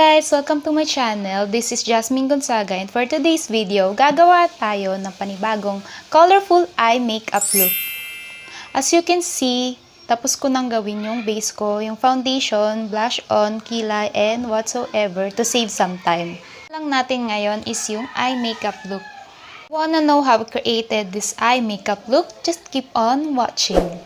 guys! Welcome to my channel. This is Jazmine Gonzaga and for today's video, gagawa tayo ng panibagong colorful eye makeup look. As you can see, tapos ko nang gawin yung base ko, yung foundation, blush on, kilay, and whatsoever to save some time. Lang natin ngayon is yung eye makeup look. Wanna know how I created this eye makeup look? Just keep on watching.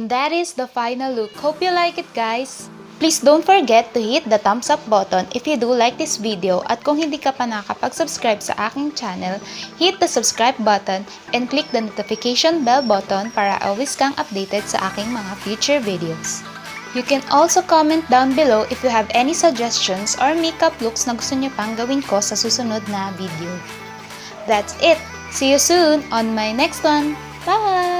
And that is the final look. Hope you like it, guys! Please don't forget to hit the thumbs up button if you do like this video, at kung hindi ka pa nakapag-subscribe sa aking channel, hit the subscribe button and click the notification bell button para always kang updated sa aking mga future videos. You can also comment down below if you have any suggestions or makeup looks na gusto nyo pang gawin ko sa susunod na video. That's it! See you soon on my next one! Bye!